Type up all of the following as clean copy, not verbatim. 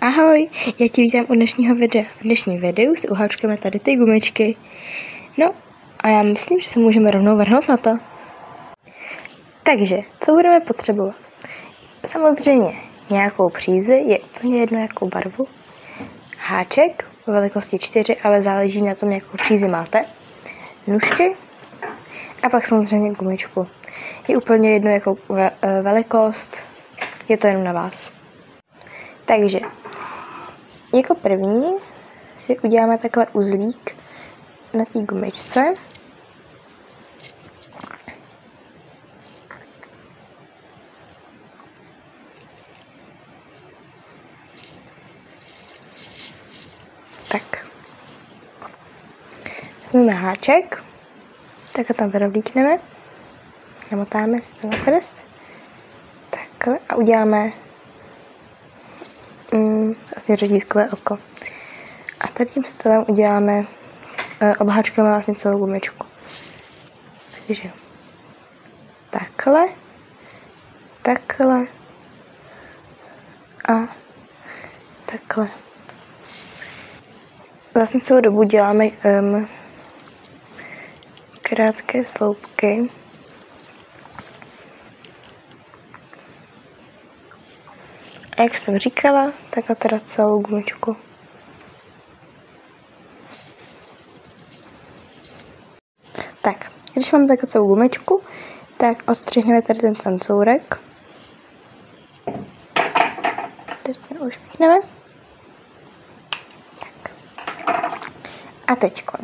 Ahoj, já tě vítám u dnešního videa. V dnešním videu si uháčkujeme tady ty gumičky. No a já myslím, že se můžeme rovnou vrhnout na to. Takže, co budeme potřebovat? Samozřejmě nějakou přízi, je úplně jedno jakou barvu. Háček ve velikosti 4, ale záleží na tom, jakou přízi máte. Nůžky a pak samozřejmě gumičku. Je úplně jedno jakou velikost, je to jenom na vás. Takže jako první si uděláme takhle uzlík na té gumičce. Tak. Vezmeme háček, tak ho tam vyrovlíkneme, namotáme si to na prst, takhle a uděláme vlastně řetízkové oko. A tady tím stylem uděláme, obháčkujeme vlastně celou gumičku. Takže takhle, takhle a takhle. Vlastně celou dobu děláme krátké sloupky. A jak jsem říkala, tak a teda celou gumičku. Tak, když mám takhle celou gumičku, tak odstřihneme tady ten tancourek. Teď ten ušpíchneme. Tak. A teďko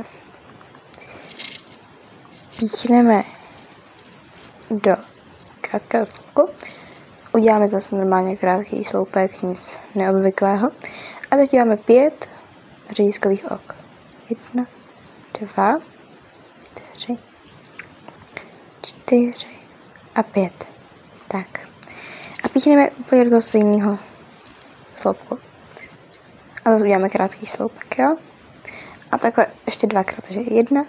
píchneme do krátkého sloupku. Uděláme zase normálně krátký sloupek, nic neobvyklého. A teď děláme 5 řetízkových ok. 1, 2, 3, 4 a 5. Tak. A píchneme úplně do toho stejného sloupku. A zase uděláme krátký sloupek, jo? A takhle ještě 2krát, takže 1,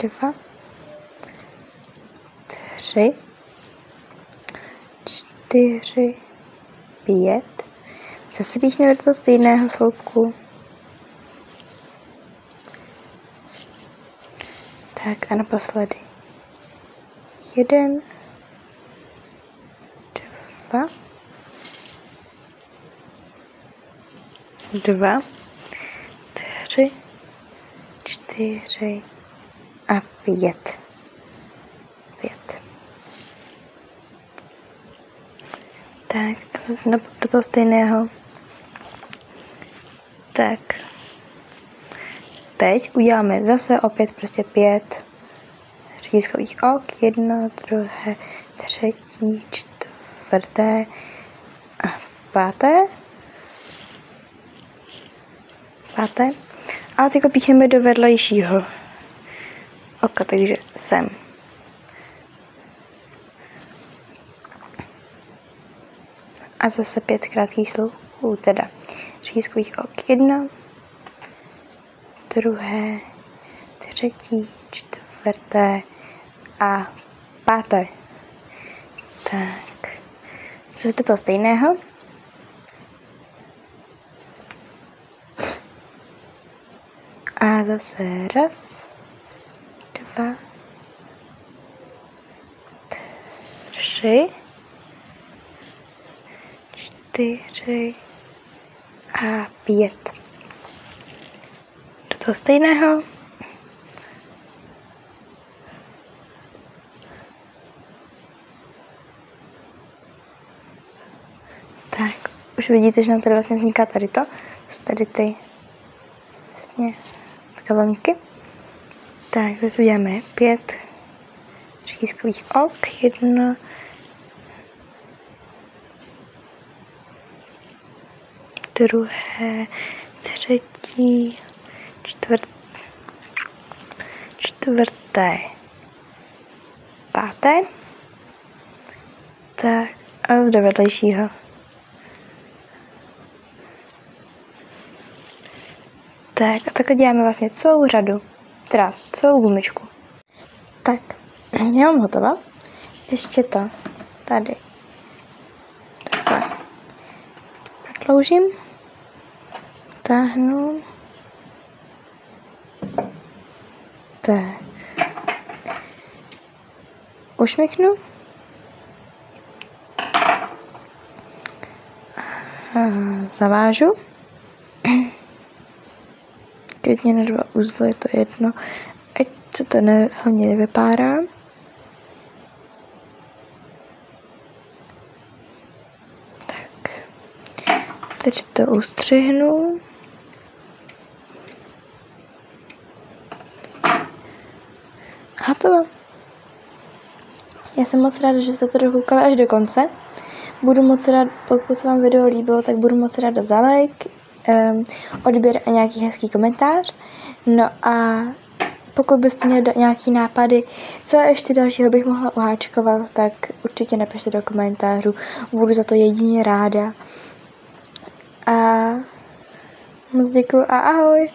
2, 3, 4, 5. Zase píchneme do toho stejného sloupku. Tak a naposledy. 1, 2, 3, 4 a 5. Tak a zase do toho stejného. Tak. Teď uděláme zase opět prostě 5 řetízkových ok. 1, 2, 3, 4 a 5. A teď píchneme do vedlejšího oka, takže sem. A zase 5 krátkých sloupků, teda řetízkových ok. 1, 2, 3, 4 a 5. Tak. Zase do toho stejného. A zase 1, 2, 3, 4 a 5. Do toho stejného. Tak, už vidíte, že nám tady vlastně vzniká tady to. Jsou tady ty vlastně vlnky. Tak, zase uděláme 5 řetízkových ok. 1, 2, 3, 4, 5. Tak a zde vedlejšího. Tak a takhle děláme vlastně celou řadu, teda celou gumičku. Tak, já mám hotovo. ještě to tady takhle prodloužím, táhnu, tak, ušmyknu a zavážu, klidně na 2 uzly, to je jedno, ať se to hlavně nevypárá. Tak, teď to ustřihnu. Hotovo. Já jsem moc ráda, že jste to dokoukali až do konce. Budu moc rád, pokud se vám video líbilo, tak budu moc ráda za like, odběr a nějaký hezký komentář. No a pokud byste měli nějaký nápady, co ještě dalšího bych mohla uháčkovat, tak určitě napište do komentářů. Budu za to jedině ráda. A moc děkuju a ahoj.